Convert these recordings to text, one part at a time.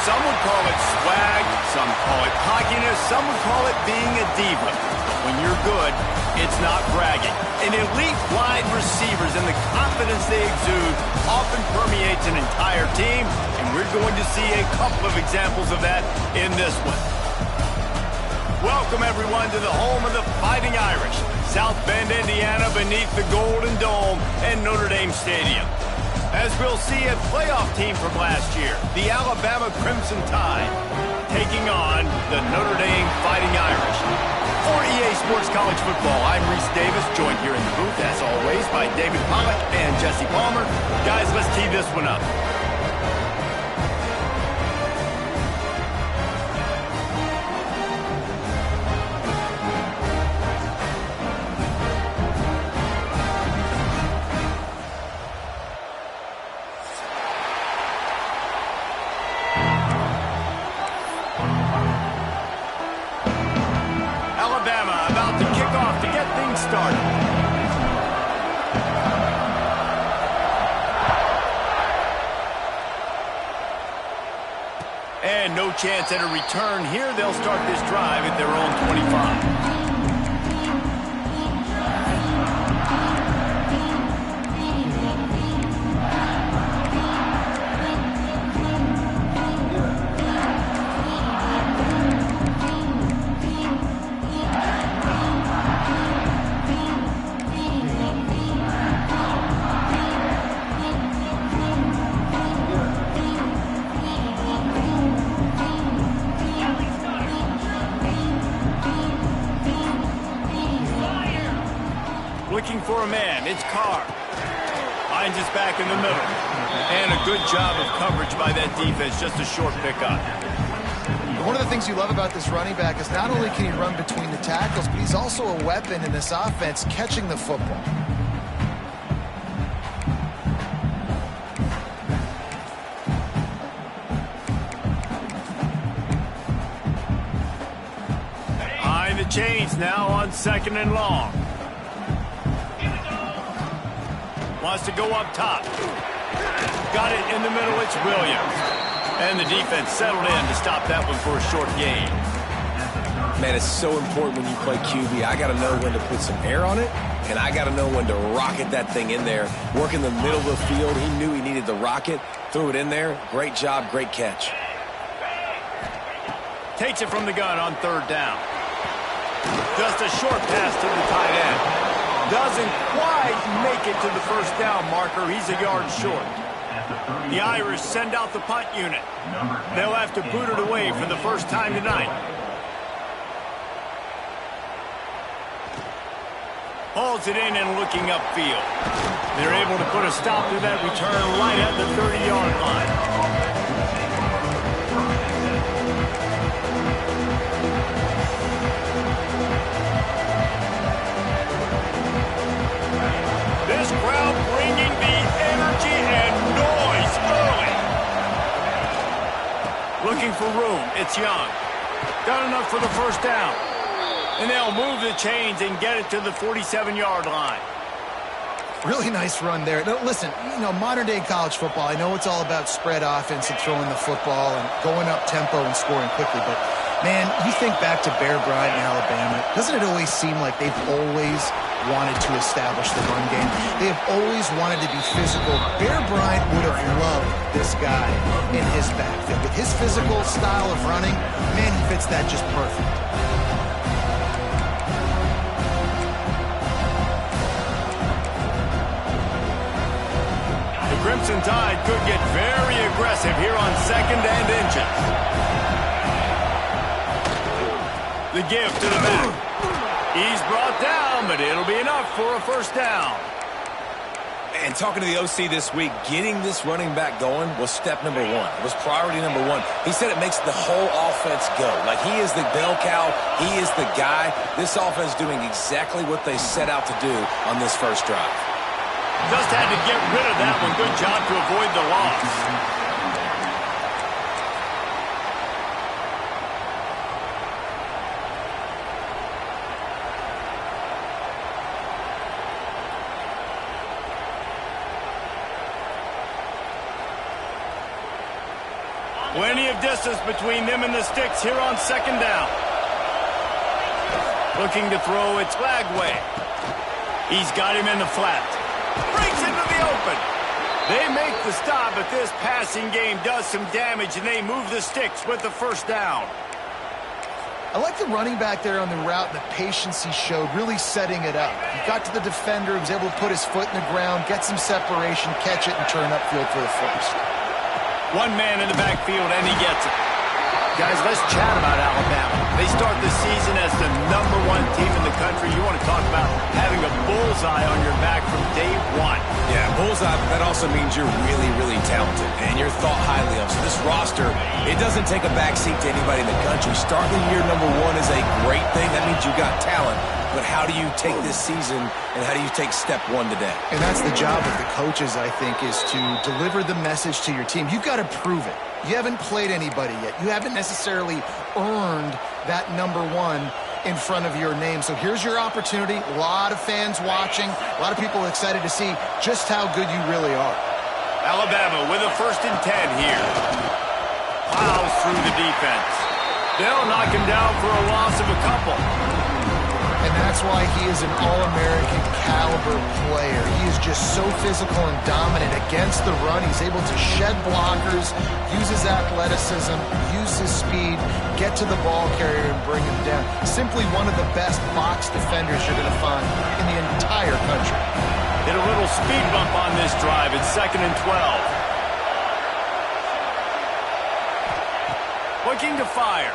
Some would call it swag, some call it cockiness, some would call it being a diva. When you're good, it's not bragging. And elite wide receivers and the confidence they exude often permeates an entire team, and we're going to see a couple of examples of that in this one. Welcome, everyone, to the home of the Fighting Irish, South Bend, Indiana, beneath the Golden Dome and Notre Dame Stadium. As we'll see a playoff team from last year, the Alabama Crimson Tide, taking on the Notre Dame Fighting Irish. For EA Sports College Football, I'm Reese Davis, joined here in the booth, as always, by David Pollack and Jesse Palmer. Guys, let's tee this one up. Alabama about to kick off to get things started. And no chance at a return here. They'll start this drive at their own 25. Looking for a man, it's Carr. Finds his back in the middle. And a good job of coverage by that defense, just a short pickup. One of the things you love about this running back is not only can he run between the tackles, but he's also a weapon in this offense catching the football. Behind the chains now on 2nd and long. Wants to go up top. Got it in the middle, it's Williams. And the defense settled in to stop that one for a short gain. Man, it's so important when you play QB. I got to know when to put some air on it, and I got to know when to rocket that thing in there. Work in the middle of the field. He knew he needed the rocket. Threw it in there. Great job, great catch. Takes it from the gun on 3rd down. Just a short pass to the tight end. Doesn't quite make it to the 1st down marker. He's a yard short. The Irish send out the punt unit. They'll have to boot it away for the first time tonight. Hauls it in and looking upfield. They're able to put a stop to that return right at the 30-yard line. This crowd bringing the energy and noise early. Looking for room. It's Young. Got enough for the 1st down. And they'll move the chains and get it to the 47-yard line. Really nice run there. Now, listen, modern-day college football, I know it's all about spread offense and throwing the football and going up tempo and scoring quickly, but, man, you think back to Bear Bryant in Alabama, doesn't it always seem like they've always wanted to establish the run game? They have always wanted to be physical. Bear Bryant would have loved this guy in his backfield. With his physical style of running, man, he fits that just perfect. The Crimson Tide could get very aggressive here on 2nd and inches. The give to the back. He's brought down, but it'll be enough for a 1st down. And talking to the OC this week, getting this running back going was step number 1. It was priority number 1. He said it makes the whole offense go. Like, he is the bell cow. He is the guy. This offense doing exactly what they set out to do on this 1st drive. Just had to get rid of that one. Good job to avoid the loss. Plenty of distance between them and the sticks here on second down. Looking to throw it Lagway. He's got him in the flat. Breaks into the open. They make the stop, but this passing game does some damage, and they move the sticks with the first down. I like the running back there on the route and the patience he showed, really setting it up. He got to the defender, was able to put his foot in the ground, get some separation, catch it, and turn upfield for the first. One man in the backfield, and he gets it. Guys, let's chat about Alabama. They start the season as the #1 team in the country. You want to talk about having a bullseye on your back from day one. Yeah, bullseye, but that also means you're really, really talented, and you're thought highly of. So this roster, it doesn't take a backseat to anybody in the country. Starting the year #1 is a great thing. That means you got talent. But how do you take this season, and how do you take step one today? And that's the job of the coaches, I think, is to deliver the message to your team. You've got to prove it. You haven't played anybody yet. You haven't necessarily earned that #1 in front of your name. So here's your opportunity. A lot of fans watching. A lot of people excited to see just how good you really are. Alabama with a 1st and 10 here. Plows through the defense. They'll knock him down for a loss of a couple. And that's why he is an All-American caliber player. He is just so physical and dominant against the run. He's able to shed blockers, use his athleticism, use his speed, get to the ball carrier and bring him down. Simply one of the best box defenders you're going to find in the entire country. Hit a little speed bump on this drive. It's 2nd and 12. Looking to fire.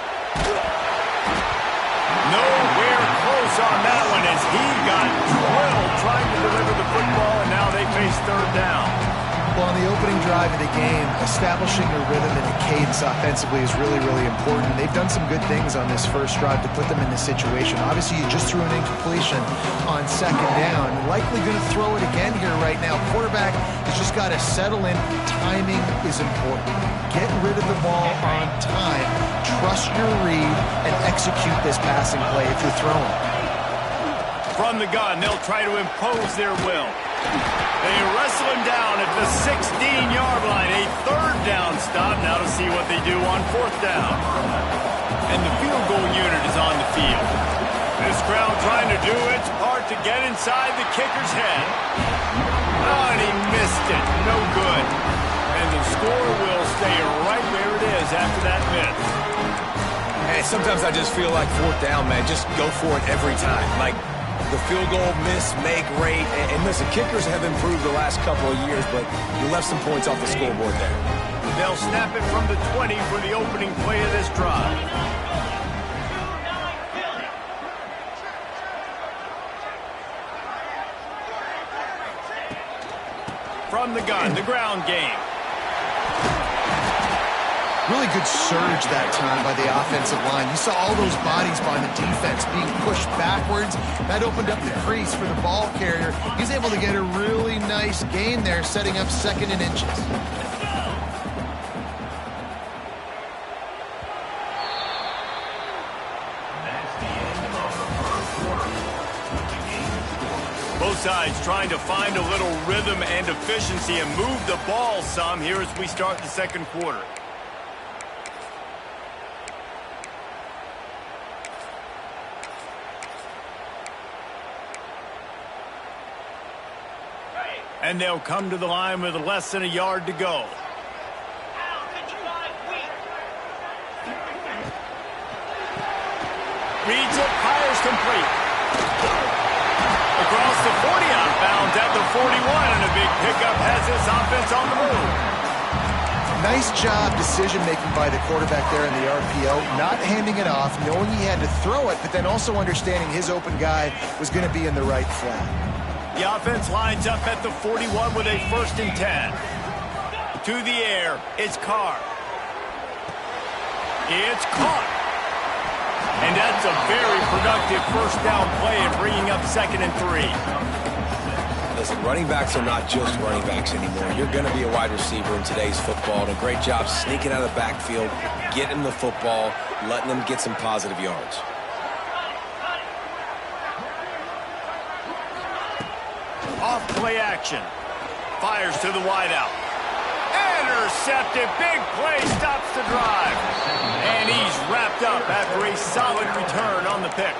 Nowhere close on that one as he got drilled trying to deliver the football, and now they face 3rd down. Well, on the opening drive of the game, establishing a rhythm and a cadence offensively is really, really important. They've done some good things on this first drive to put them in this situation. Obviously, you just threw an incompletion on 2nd down. Likely going to throw it again here right now. Quarterback has just got to settle in. Timing is important. Get rid of the ball on time. Trust your read and execute this passing play if you're throwing. From the gun, they'll try to impose their will. They wrestle him down at the 16-yard line. A 3rd down stop. Now to see what they do on 4th down. And the field goal unit is on the field. This crowd trying to do its part to get inside the kicker's head. Oh, and he missed it. No good. And the score will stay right where it is after that miss. Hey, sometimes I just feel like 4th down, man. Just go for it every time. Like, the field goal, miss, make, rate. And listen, kickers have improved the last couple of years, but you left some points off the scoreboard there. They'll snap it from the 20 for the opening play of this drive. From the gun, the ground game. Really good surge that time by the offensive line. You saw all those bodies by the defense being pushed backwards. That opened up the crease for the ball carrier. He's able to get a really nice gain there, setting up 2nd and inches. Both sides trying to find a little rhythm and efficiency and move the ball some here as we start the 2nd quarter. And they'll come to the line with less than a yard to go. Reads it, fires complete. Across the 40, outbound at the 41, and a big pickup has this offense on the move. Nice job decision-making by the quarterback there in the RPO, not handing it off, knowing he had to throw it, but then also understanding his open guy was going to be in the right flat. The offense lines up at the 41 with a 1st and 10. To the air, it's Carr. It's caught. And that's a very productive 1st down play and bringing up 2nd and 3. Listen, running backs are not just running backs anymore. You're going to be a wide receiver in today's football. And a great job sneaking out of the backfield, getting the football, letting them get some positive yards. Off play action. Fires to the wideout. Intercepted. Big play stops the drive. And he's wrapped up after a solid return on the pick.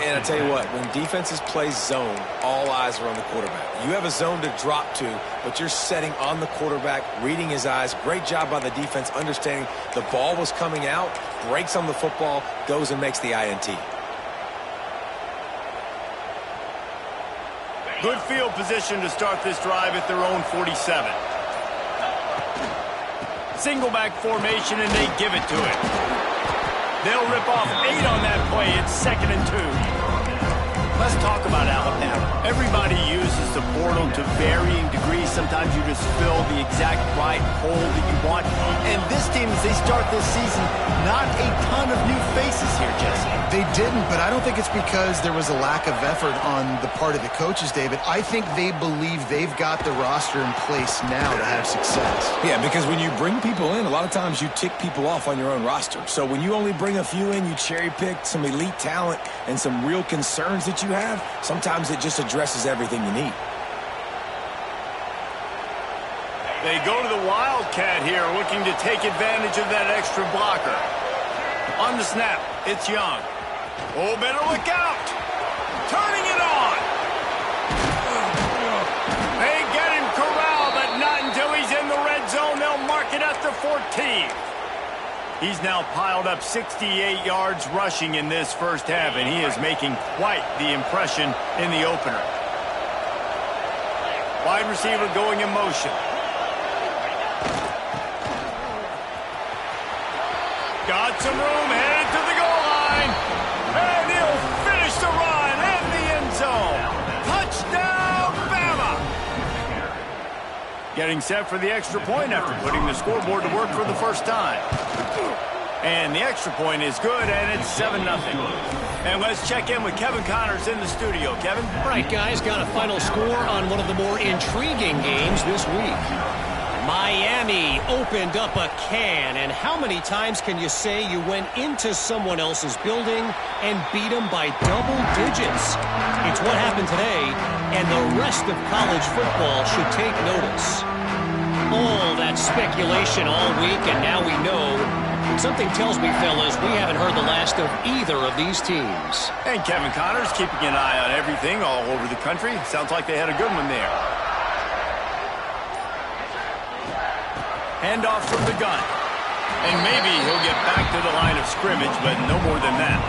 And I tell you what, when defenses play zone, all eyes are on the quarterback. You have a zone to drop to, but you're setting on the quarterback, reading his eyes. Great job by the defense, understanding the ball was coming out, breaks on the football, goes and makes the INT. Good field position to start this drive at their own 47. Single back formation, and they give it to it. They'll rip off 8 on that play. It's 2nd and 2. Let's talk about Alabama. Everybody uses the portal to varying degrees. Sometimes you just fill the exact right hole that you want. And this team, as they start this season, not a ton of new faces here, Jesse. They didn't, but I don't think it's because there was a lack of effort on the part of the coaches, David. I think they believe they've got the roster in place now to have success. Yeah, because when you bring people in, a lot of times you tick people off on your own roster. So when you only bring a few in, you cherry pick some elite talent and some real concerns that you have, sometimes it just addresses everything you need. They go to the Wildcat here, looking to take advantage of that extra blocker. On the snap, it's Young. Oh, better look out. Turning it on. They get him corralled, but not until he's in the red zone. They'll mark it at the 14. He's now piled up 68 yards rushing in this first half, and he is making quite the impression in the opener. Wide receiver going in motion. Got some room, headed to the goal line. And he'll finish the run in the end zone. Touchdown, Bama! Getting set for the extra point after putting the scoreboard to work for the first time. And the extra point is good, and it's 7-0. And let's check in with Kevin Connors in the studio. Kevin? Right, guys, got a final score on one of the more intriguing games this week. Miami opened up a can, and how many times can you say you went into someone else's building and beat them by double digits? It's what happened today, and the rest of college football should take notice. All that speculation all week, and now we know. Something tells me, fellas, we haven't heard the last of either of these teams. And Kevin Connors keeping an eye on everything all over the country. Sounds like they had a good one there. Handoff from the gun. And maybe he'll get back to the line of scrimmage, but no more than that.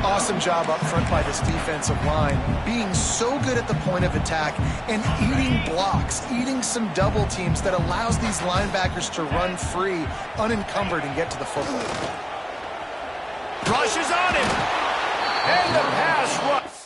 Awesome job up front by this defensive line, being so good at the point of attack and eating blocks, eating some double teams that allows these linebackers to run free, unencumbered, and get to the football. Rushes on him. And the pass rush.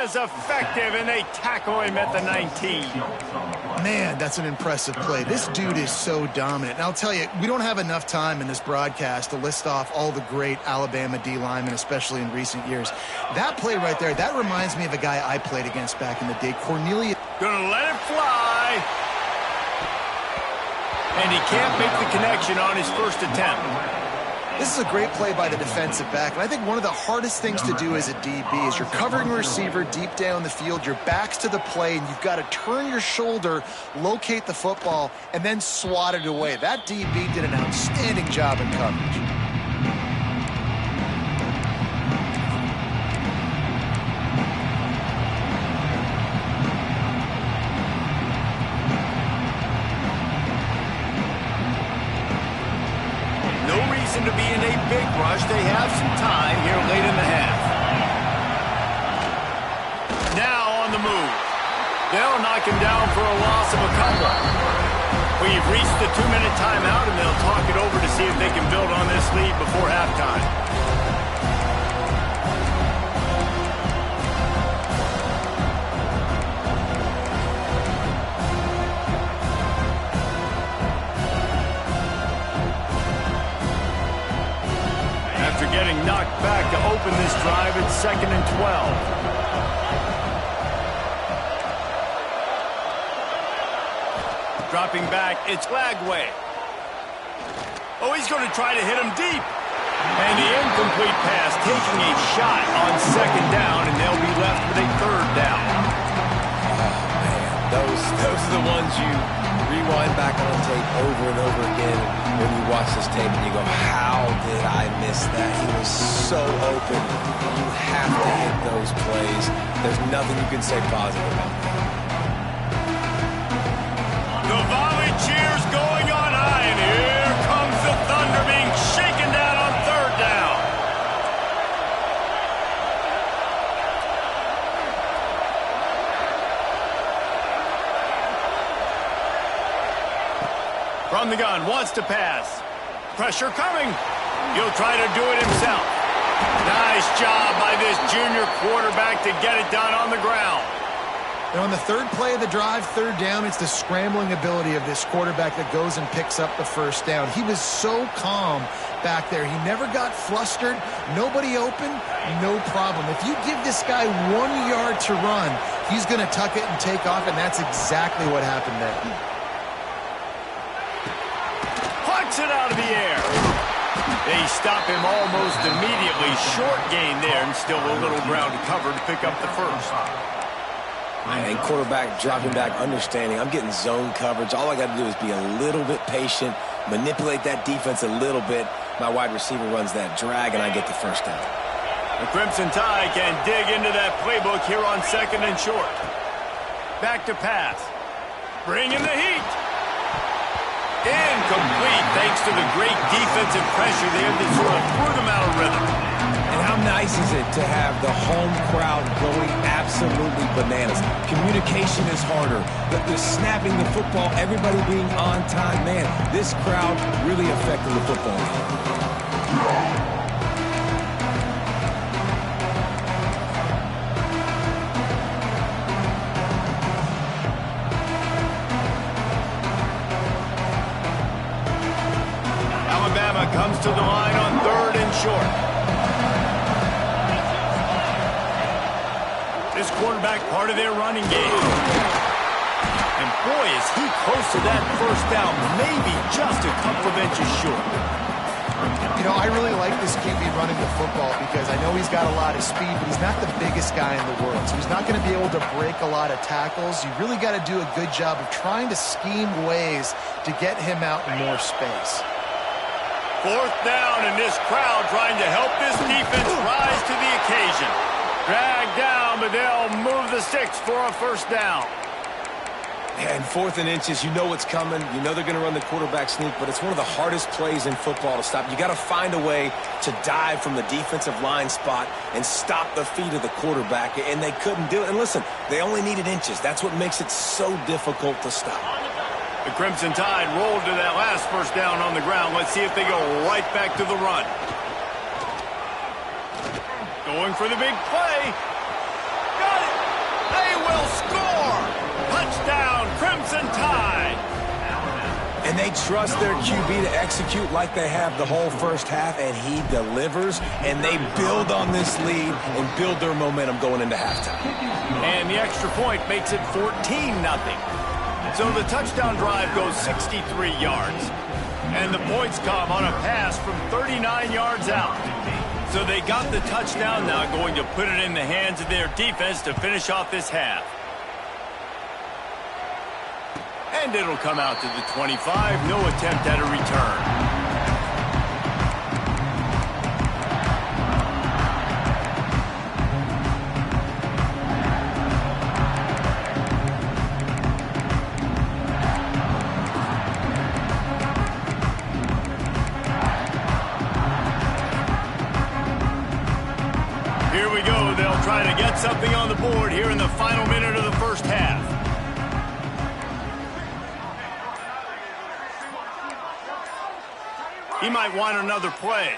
Is effective, and they tackle him at the 19. Man, that's an impressive play. This dude is so dominant. And I'll tell you, we don't have enough time in this broadcast to list off all the great Alabama D linemen, especially in recent years. That play right there, that reminds me of a guy I played against back in the day, Cornelius. Gonna let it fly. And he can't make the connection on his first attempt. This is a great play by the defensive back, and I think one of the hardest things to do as a DB is you're covering a receiver deep down the field, your back's to the play, and you've got to turn your shoulder, locate the football, and then swat it away. That DB did an outstanding job in coverage. To be in a big rush. They have some time here late in the half. Now on the move. They'll knock him down for a loss of a couple. We've reached the 2-minute timeout, and they'll talk it over to see if they can build on this lead before halftime. getting knocked back to open this drive at 2nd and 12. Dropping back, it's Lagway. Oh, he's going to try to hit him deep. And the incomplete pass, taking a shot on 2nd down, and they'll be left with a 3rd down. Oh, man, those are the ones you rewind back on tape over and over again. When you watch this tape and you go, how did I miss that? He was so open. You have to hit those plays. There's nothing you can say positive about that. The volley cheers going on high, and here comes the Thunder being shaken down on 3rd down. From the gun, wants to pass. Pressure coming. He'll try to do it himself. Nice job by this junior quarterback to get it done on the ground. And on the 3rd play of the drive, 3rd down, it's the scrambling ability of this quarterback that goes and picks up the 1st down. He was so calm back there. He never got flustered. Nobody open, no problem. If you give this guy 1 yard to run, he's going to tuck it and take off, and that's exactly what happened there. Punts it out of the air. They stop him almost immediately. Short gain there, and still a little ground to cover to pick up the 1st. And quarterback dropping back, understanding I'm getting zone coverage. All I got to do is be a little bit patient, manipulate that defense a little bit. My wide receiver runs that drag, and I get the 1st down. The Crimson Tide can dig into that playbook here on 2nd and short. Back to pass. Bring in the heat. Incomplete, thanks to the great defensive pressure there that sort of threw them out of rhythm. And how nice is it to have the home crowd going absolutely bananas? Communication is harder. The snapping the football, everybody being on time. Man, this crowd really affecting the football game. Alabama comes to the line on 3rd and short. This quarterback part of their running game. And boy, is he close to that 1st down, maybe just a couple of inches short. You know, I really like this QB running the football because I know he's got a lot of speed, but he's not the biggest guy in the world. So he's not going to be able to break a lot of tackles. You really got to do a good job of trying to scheme ways to get him out in more space. 4th down, and this crowd trying to help this defense rise to the occasion. Dragged down, but they'll move the sticks for a 1st down. And 4th and inches, you know what's coming. You know they're going to run the quarterback sneak, but it's one of the hardest plays in football to stop. You got to find a way to dive from the defensive line spot and stop the feet of the quarterback, and they couldn't do it. And listen, they only needed inches. That's what makes it so difficult to stop. The Crimson Tide rolled to that last 1st down on the ground. Let's see if they go right back to the run. Going for the big play. Got it. They will score. Touchdown, Crimson Tide. And they trust their QB to execute like they have the whole 1st half, and he delivers, and they build on this lead and build their momentum going into halftime. And the extra point makes it 14-0. So the touchdown drive goes 63 yards. And the points come on a pass from 39 yards out. So they got the touchdown, now going to put it in the hands of their defense to finish off this half. And it'll come out to the 25. No attempt at a return. Here we go. They'll try to get something on the board here in the final minute of the 1st half. He might want another play.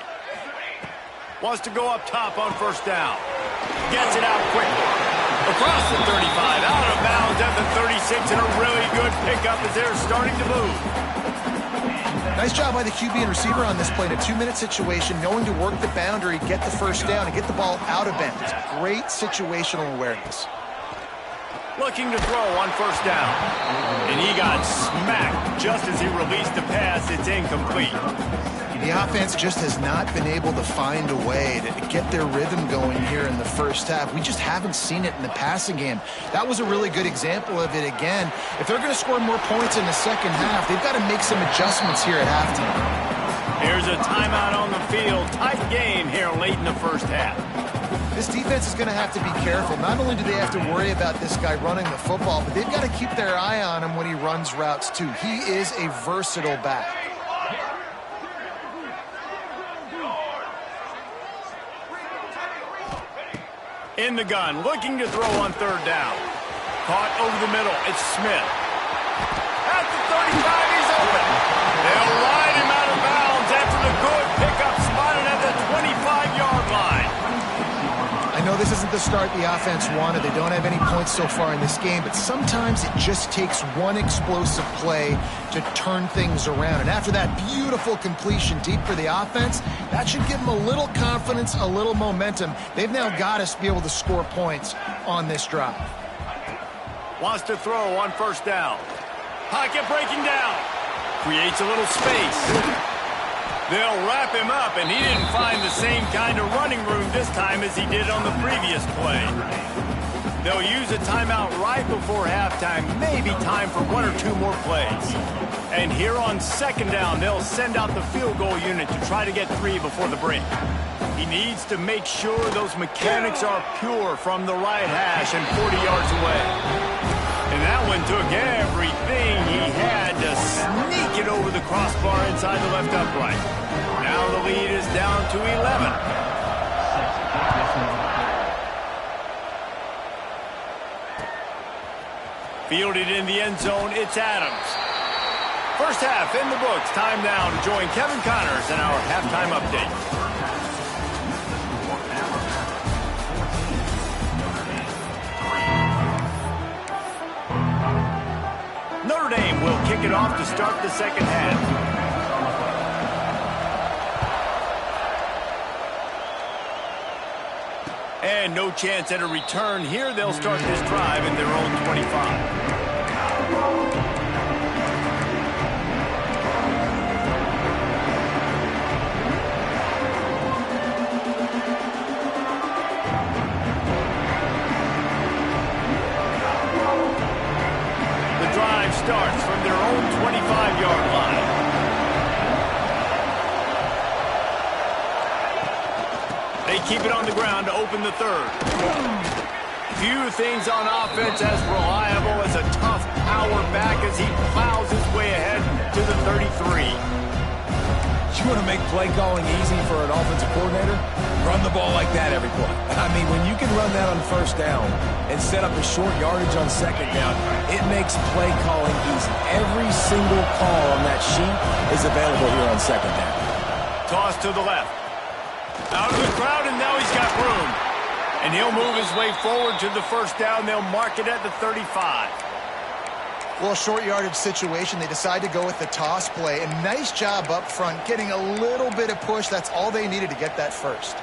Wants to go up top on 1st down. Gets it out quickly. Across the 35, out of bounds at the 36, and a really good pickup as they're starting to move. Nice job by the QB and receiver on this play in a 2-minute situation, knowing to work the boundary, get the first down, and get the ball out of bounds. Great situational awareness. Looking to throw on first down. And he got smacked just as he released the pass. It's incomplete. The offense just has not been able to find a way to get their rhythm going here in the first half. We just haven't seen it in the passing game. That was a really good example of it again. If they're going to score more points in the second half, they've got to make some adjustments here at halftime. Here's a timeout on the field. Tight game here late in the first half. This defense is going to have to be careful. Not only do they have to worry about this guy running the football, but they've got to keep their eye on him when he runs routes too. He is a versatile back. In the gun, looking to throw on third down. Caught over the middle. It's Smith. At the 35, he's open. They'll ride him out of bounds after the good pickup spotted at the 25-yard line. I know this isn't the start the offense wanted. They don't have any points so far in this game, but sometimes it just takes one explosive play to turn things around. And after that beautiful completion deep for the offense, that should give them a little confidence, a little momentum. They've now got to be able to score points on this drive. Wants to throw on first down. Pocket breaking down. Creates a little space. They'll wrap him up, and he didn't find the same kind of running room this time as he did on the previous play. They'll use a timeout right before halftime, maybe time for one or two more plays. And here on second down, they'll send out the field goal unit to try to get 3 before the break. He needs to make sure those mechanics are pure from the right hash and 40 yards away. And that one took everything he had to sneak it over the crossbar inside the left upright. Now the lead is down to 11. Fielded in the end zone, it's Adams. First half in the books. Time now to join Kevin Connors in our halftime update. Notre Dame will kick it off to start the second half. And no chance at a return here. They'll start this drive in their own 25. Starts from their own 25-yard line. They keep it on the ground to open the third. Few things on offense as reliable as a tough power back as he plows his way ahead to the 33. You want to make play calling easy for an offensive coordinator? Run the ball like that every play. I mean, when you can run that on first down and set up a short yardage on second down, it makes play calling easy. Every single call on that sheet is available here on second down. Toss to the left. Out of the crowd, and now he's got room. And he'll move his way forward to the first down. They'll mark it at the 35. Well, short yardage situation, they decide to go with the toss play. And nice job up front, getting a little bit of push. That's all they needed to get that first.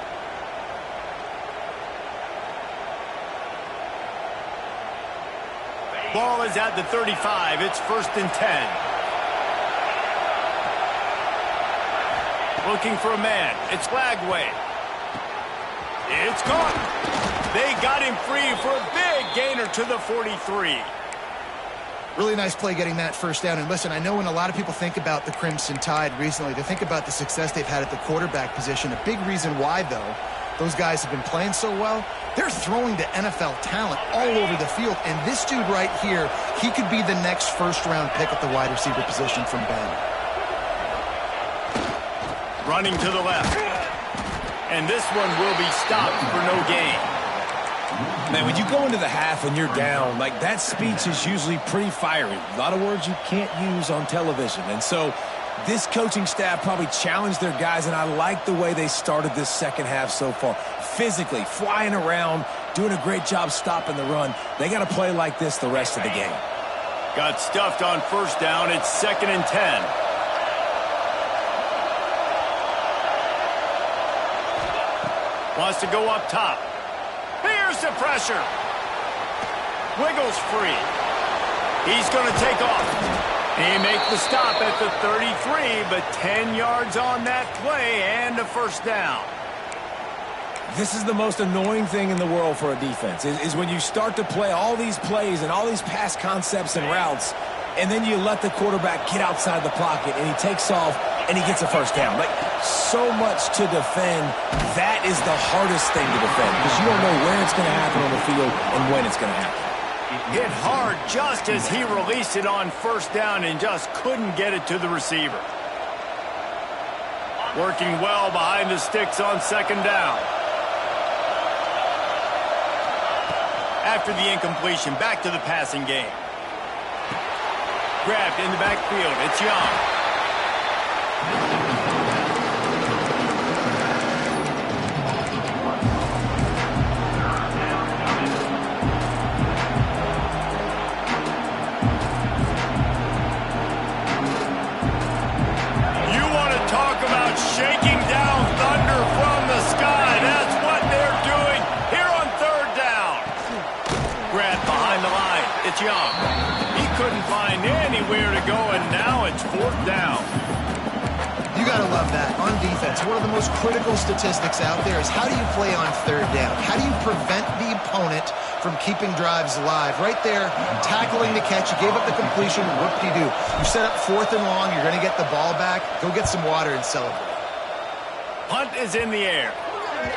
Ball is at the 35. It's 1st and 10. Looking for a man. It's Lagway. It's caught. They got him free for a big gainer to the 43. Really nice play getting that first down. And listen, I know when a lot of people think about the Crimson Tide recently, they think about the success they've had at the quarterback position. A big reason why, though, those guys have been playing so well, they're throwing to NFL talent all over the field. And this dude right here, he could be the next first-round pick at the wide receiver position from Bama. Running to the left. And this one will be stopped for no gain. Man, when you go into the half and you're down, like that speech is usually pretty fiery. A lot of words you can't use on television. And so this coaching staff probably challenged their guys, and I like the way they started this second half so far. Physically, flying around, doing a great job stopping the run. They got to play like this the rest of the game. Got stuffed on first down. It's 2nd and 10. Wants to go up top. Here's the pressure. Wiggles free. He's going to take off. He makes the stop at the 33, but 10 yards on that play and a first down. This is the most annoying thing in the world for a defense, is when you start to play all these plays and all these pass concepts and routes, and then you let the quarterback get outside the pocket, and he takes off, and he gets a first down. Like, so much to defend. That is the hardest thing to defend, because you don't know where it's going to happen on the field and when it's going to happen. Hit hard just as he released it on first down and just couldn't get it to the receiver. Working well behind the sticks on second down. After the incompletion, back to the passing game. Grabbed in the backfield. It's Young. You want to talk about shaking down thunder from the sky. That's what they're doing here on third down. Grabbed behind the line. It's Young. He couldn't find anywhere to go, and now it's fourth down. You got to love that. On defense, one of the most critical statistics out there is how do you play on third down? How do you prevent the opponent from keeping drives alive? Right there, tackling the catch. You gave up the completion. Whoop-de-doo. You set up fourth and long. You're going to get the ball back. Go get some water and celebrate. Punt is in the air.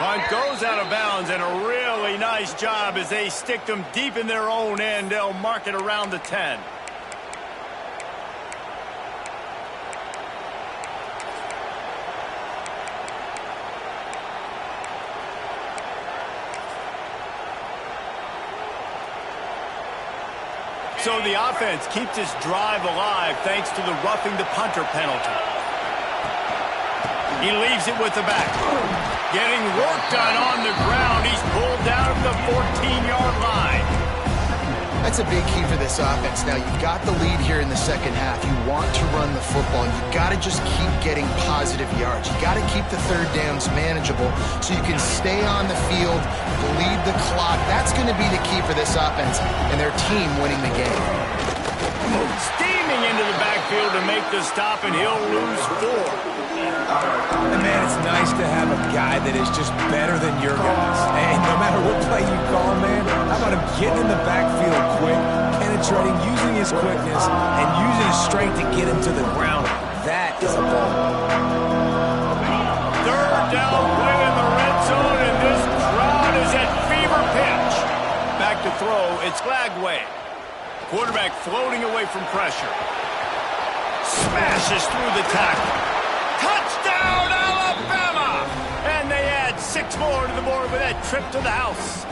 Punt goes out of bounds, and a really nice job as they stick them deep in their own end. They'll mark it around the 10. So the offense keeps this drive alive thanks to the roughing the punter penalty. He leaves it with the back. Getting work done on the ground. He's pulled down the 14-yard line. That's a big key for this offense. Now, you've got the lead here in the second half. You want to run the football. You've got to just keep getting positive yards. You've got to keep the third downs manageable so you can stay on the field, bleed the clock. That's going to be the key for this offense and their team winning the game. Steaming into the backfield to make the stop, and he'll lose 4. And man, it's nice to have a guy that is just better than your guys. And no matter what play you call, man, how about him getting in the backfield quick, penetrating, using his quickness, and using his strength to get him to the ground. That is a ball. Third down play in the red zone, and this crowd is at fever pitch. Back to throw, it's Glagway. Quarterback floating away from pressure. Smashes through the tackle. Touchdown, Alabama! And they add 6 more to the board with that trip to the house.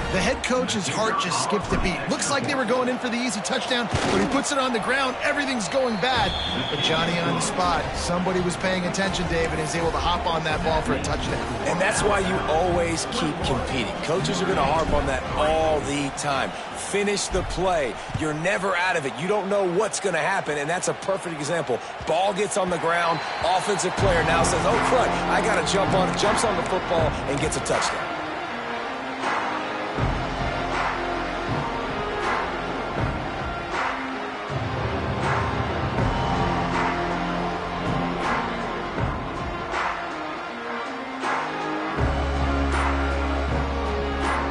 The head coach's heart just skipped a beat. Looks like they were going in for the easy touchdown. When he puts it on the ground, everything's going bad. But Johnny on the spot. Somebody was paying attention, Dave, and is able to hop on that ball for a touchdown. And that's why you always keep competing. Coaches are going to harp on that all the time. Finish the play. You're never out of it. You don't know what's going to happen, and that's a perfect example. Ball gets on the ground. Offensive player now says, oh, crud, I got to jump on it. Jumps on the football and gets a touchdown.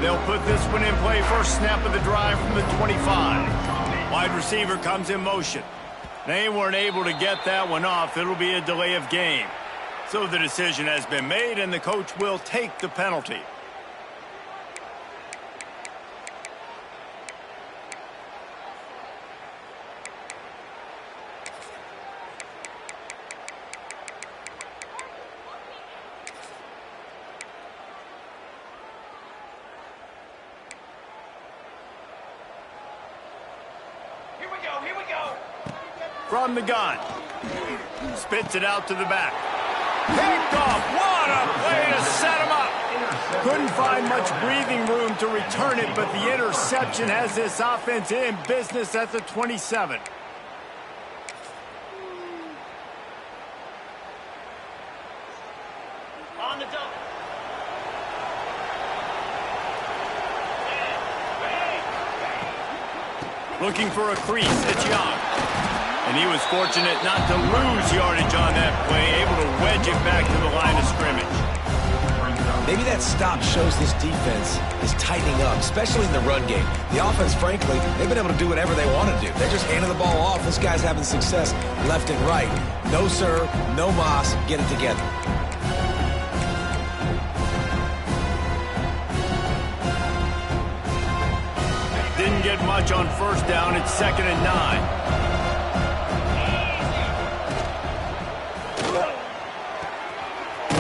They'll put this one in play. First snap of the drive from the 25. Wide receiver comes in motion. They weren't able to get that one off. It'll be a delay of game. So the decision has been made, and the coach will take the penalty. From the gun. Spits it out to the back. Picked off. What a play to set him up. Couldn't find much breathing room to return it, but the interception has this offense in business at the 27. On the double. Looking for a crease. It's Young. And he was fortunate not to lose yardage on that play, able to wedge it back to the line of scrimmage. Maybe that stop shows this defense is tightening up, especially in the run game. The offense, frankly, they've been able to do whatever they want to do. They're just handing the ball off. This guy's having success left and right. No, sir, no mas. Get it together. Didn't get much on first down. It's 2nd and 9.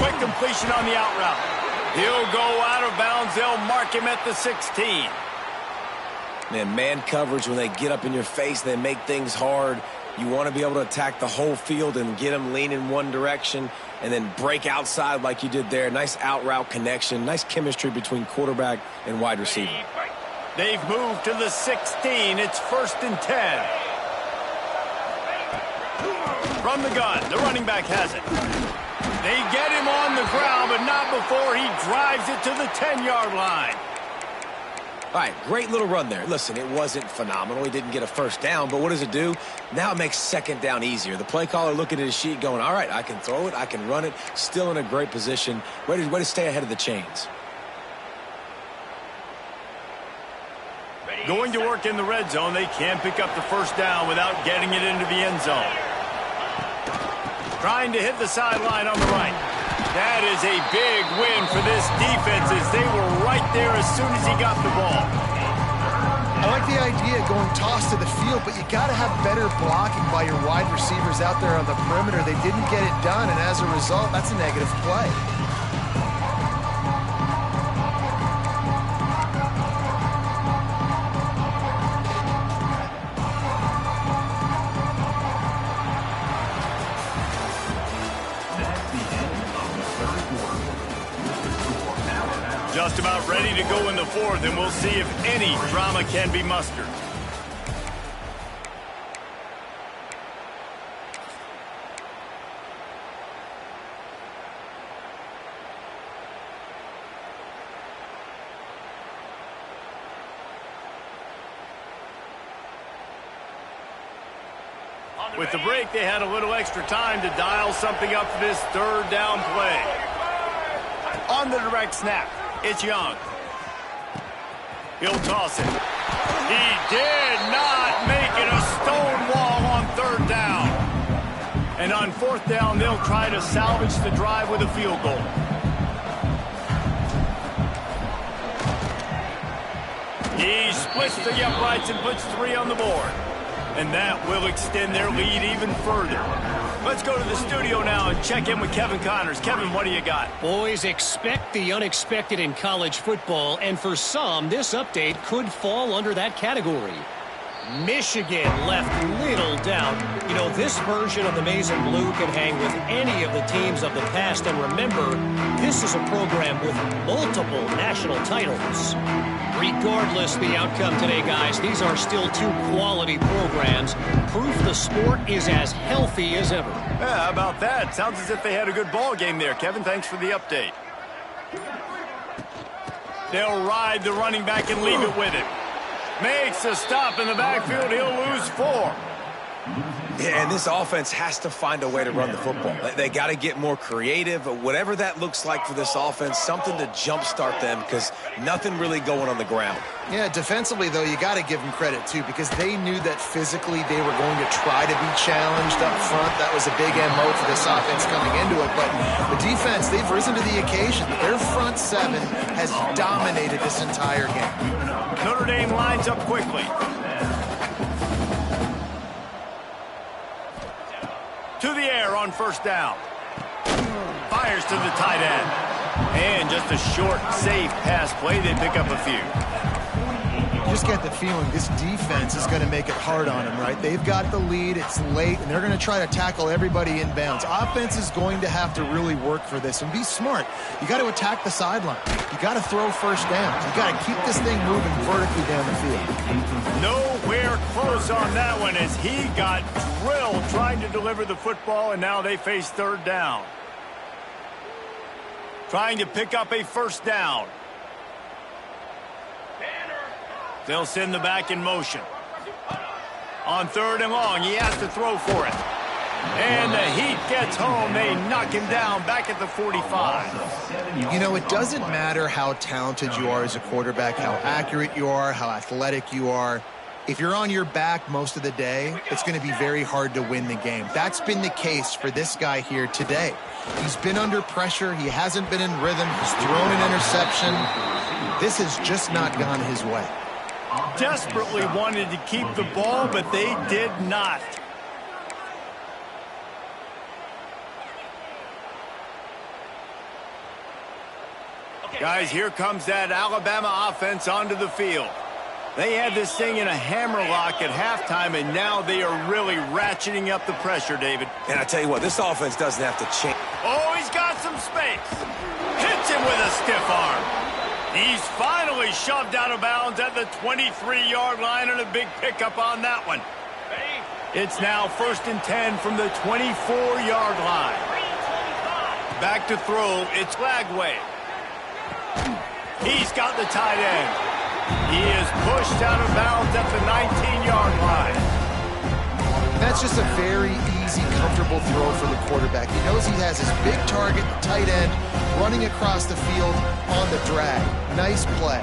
Quick completion on the out route. He'll go out of bounds. They'll mark him at the 16. Man coverage, when they get up in your face, they make things hard. You want to be able to attack the whole field and get them lean in one direction and then break outside like you did there. Nice out route connection. Nice chemistry between quarterback and wide receiver. They've moved to the 16. It's 1st and 10. From the gun, the running back has it. They get him on the ground, but not before he drives it to the 10-yard line. All right, great little run there. Listen, it wasn't phenomenal. He didn't get a first down, but what does it do? Now it makes 2nd down easier. The play caller looking at his sheet going, all right, I can throw it, I can run it, still in a great position. Way to stay ahead of the chains. Going to work in the red zone, they can't pick up the first down without getting it into the end zone. Trying to hit the sideline on the right. That is a big win for this defense as they were right there as soon as he got the ball. I like the idea of going toss to the field, but you got to have better blocking by your wide receivers out there on the perimeter. They didn't get it done, and as a result, that's a negative play. Just about ready to go in the 4th, and we'll see if any drama can be mustered. With the break, they had a little extra time to dial something up for this 3rd down play. On the direct snap. It's Young. He'll toss it. He did not make it a stone wall on 3rd down. And on 4th down, they'll try to salvage the drive with a field goal. He splits the uprights and puts 3 on the board. And that will extend their lead even further. Let's go to the studio now and check in with Kevin Connors. Kevin, what do you got? Boys, expect the unexpected in college football, and for some, this update could fall under that category. Michigan left little doubt. You know, this version of the Maize and Blue can hang with any of the teams of the past, and remember, this is a program with multiple national titles. Regardless the outcome today, guys, these are still 2 quality programs. Proof the sport is as healthy as ever. Yeah, how about that? Sounds as if they had a good ball game there. Kevin, thanks for the update. They'll ride the running back and leave it with him. Makes a stop in the backfield. He'll lose 4. Yeah, and this offense has to find a way to run the football. They got to get more creative, whatever that looks like for this offense, something to jumpstart them because nothing really going on the ground. Yeah, defensively, though, you got to give them credit, too, because they knew that physically they were going to try to be challenged up front. That was a big MO for this offense coming into it. But the defense, they've risen to the occasion. Their front 7 has dominated this entire game. Notre Dame lines up quickly. To the air on 1st down. Fires to the tight end. And just a short, safe pass play. They pick up a few. You just get the feeling this defense is going to make it hard on them, right? They've got the lead. It's late, and they're going to try to tackle everybody in bounds. Offense is going to have to really work for this and be smart. You got to attack the sideline. You got to throw first downs. You got to keep this thing moving vertically down the field. Nowhere close on that one as he got drilled trying to deliver the football, and now they face 3rd down. Trying to pick up a 1st down. They'll send the back in motion. On 3rd and long, he has to throw for it. And the heat gets home. They knock him down back at the 45. You know, it doesn't matter how talented you are as a quarterback, how accurate you are, how athletic you are. If you're on your back most of the day, it's going to be very hard to win the game. That's been the case for this guy here today. He's been under pressure. He hasn't been in rhythm. He's thrown an interception. This has just not gone his way. Desperately wanted to keep the ball, but they did not. Guys, here comes that Alabama offense onto the field. They had this thing in a hammerlock at halftime, and now they are really ratcheting up the pressure, David. And I tell you what, this offense doesn't have to change. Oh, he's got some space. Hits him with a stiff arm. He's finally shoved out of bounds at the 23-yard line, and a big pickup on that one. It's now 1st and 10 from the 24-yard line. Back to throw, it's Lagway. He's got the tight end. He is pushed out of bounds at the 19-yard line. That's just a very easy, comfortable throw for the quarterback. He knows he has his big target, the tight end, running across the field on the drag. Nice play.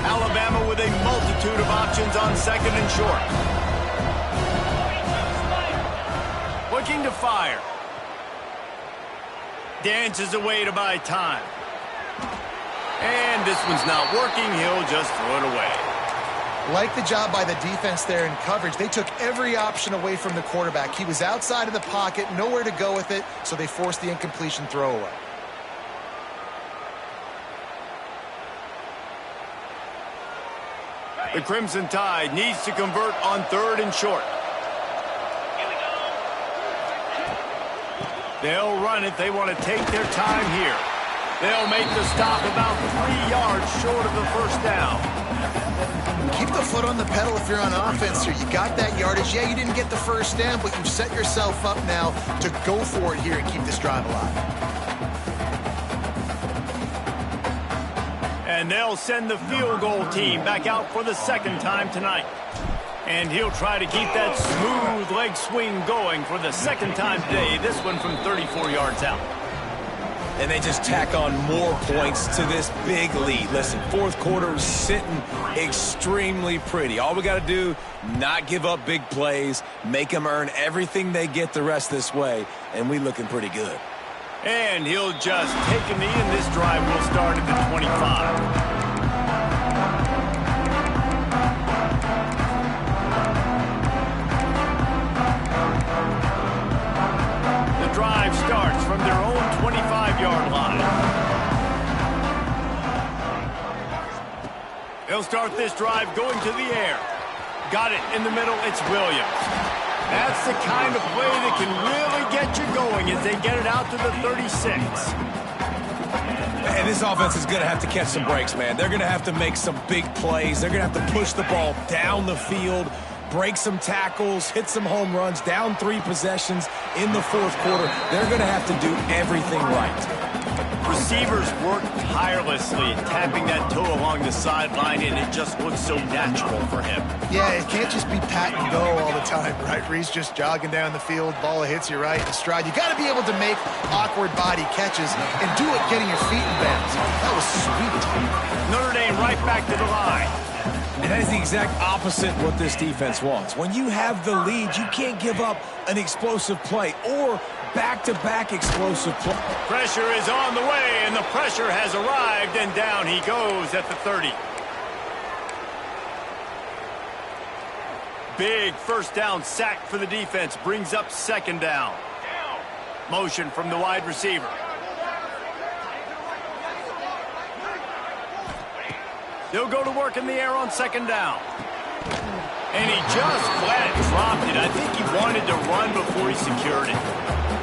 Alabama with a multitude of options on 2nd and short. Looking to fire. Dances away to buy time. And this one's not working. He'll just throw it away. Like the job by the defense there in coverage. They took every option away from the quarterback. He was outside of the pocket, nowhere to go with it, so they forced the incompletion throw away. The Crimson Tide needs to convert on 3rd and short. They'll run it. They want to take their time here. They'll make the stop about 3 yards short of the 1st down. Keep the foot on the pedal if you're on offense here. You got that yardage. Yeah, you didn't get the 1st down, but you've set yourself up now to go for it here and keep this drive alive. And they'll send the field goal team back out for the 2nd time tonight. And he'll try to keep that smooth leg swing going for the 2nd time today. This one from 34 yards out. And they just tack on more points to this big lead. Listen, 4th quarter is sitting extremely pretty. All we got to do, not give up big plays, make them earn everything they get the rest this way, and we looking pretty good. And he'll just take a knee, and this drive will start at the 25. Drive starts from their own 25-yard line. They'll start this drive going to the air. Got it in the middle. It's Williams. That's the kind of play that can really get you going as they get it out to the 36. And this offense is going to have to catch some breaks, man. They're going to have to make some big plays. They're going to have to push the ball down the field, break some tackles, hit some home runs, down 3 possessions in the 4th quarter. They're going to have to do everything right. Receivers work tirelessly, tapping that toe along the sideline, and it just looks so natural for him. Yeah, it can't just be pat and go all the time, right? Reese just jogging down the field, ball hits you right in stride. You got to be able to make awkward body catches and do it getting your feet in bounds. That was sweet. Notre Dame right back to the line. And that is the exact opposite what this defense wants. When you have the lead, you can't give up an explosive play or back-to-back explosive play. Pressure is on the way, and the pressure has arrived, and down he goes at the 30. Big 1st down sack for the defense, brings up 2nd down. Motion from the wide receiver. They'll go to work in the air on 2nd down. And he just flat dropped it. I think he wanted to run before he secured it.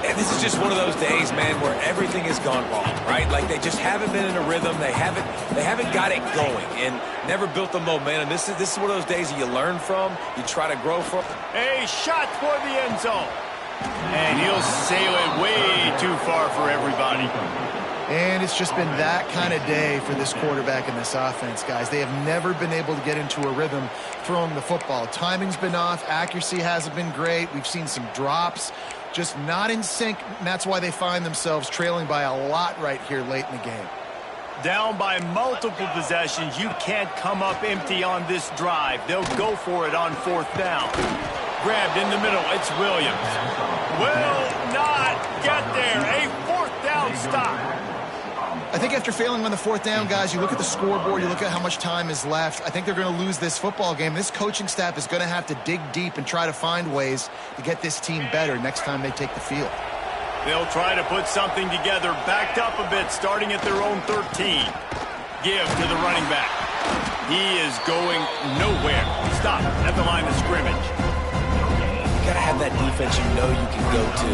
And this is just one of those days, man, where everything has gone wrong, right? Like they just haven't been in a rhythm. They haven't got it going and never built the momentum. This is one of those days that you learn from, you try to grow from. A shot toward the end zone. And he'll sail it way too far for everybody. And it's just been that kind of day for this quarterback and this offense, guys. They have never been able to get into a rhythm throwing the football. Timing's been off. Accuracy hasn't been great. We've seen some drops. Just not in sync, and that's why they find themselves trailing by a lot right here late in the game. Down by multiple possessions, you can't come up empty on this drive. They'll go for it on 4th down. Grabbed in the middle, it's Williams. Will not get there. A 4th down stop. I think after failing on the 4th down, guys, you look at the scoreboard, you look at how much time is left. I think they're going to lose this football game. This coaching staff is going to have to dig deep and try to find ways to get this team better next time they take the field. They'll try to put something together, backed up a bit, starting at their own 13. Give to the running back. He is going nowhere. Stop at the line of scrimmage. You got to have that defense you know you can go to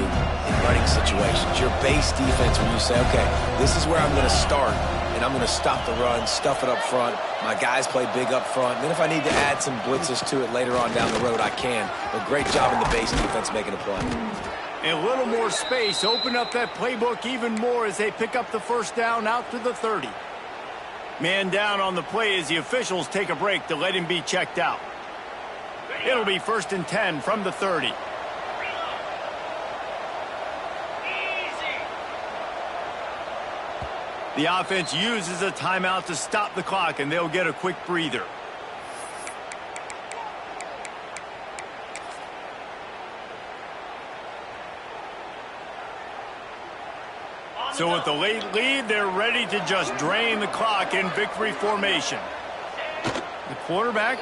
in running situations. Your base defense where you say, okay, this is where I'm going to start, and I'm going to stop the run, stuff it up front. My guys play big up front. And then if I need to add some blitzes to it later on down the road, I can. But great job in the base defense making a play. A little more space. Open up that playbook even more as they pick up the 1st down out to the 30. Man down on the play as the officials take a break to let him be checked out. It'll be 1st and 10 from the 30. The offense uses a timeout to stop the clock, and they'll get a quick breather. So with the late lead, they're ready to just drain the clock in victory formation. The quarterback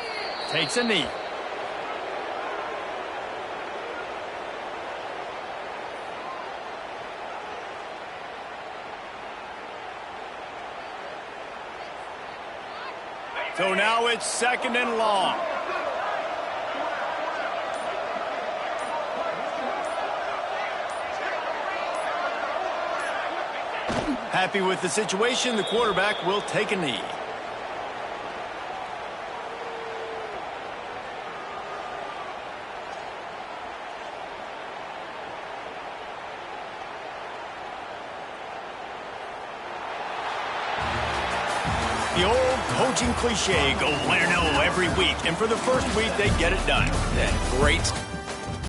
takes a knee. So now it's 2nd and long. Happy with the situation, the quarterback will take a knee. The old coaching cliche, go win or no every week. And for the first week, they get it done. Yeah, great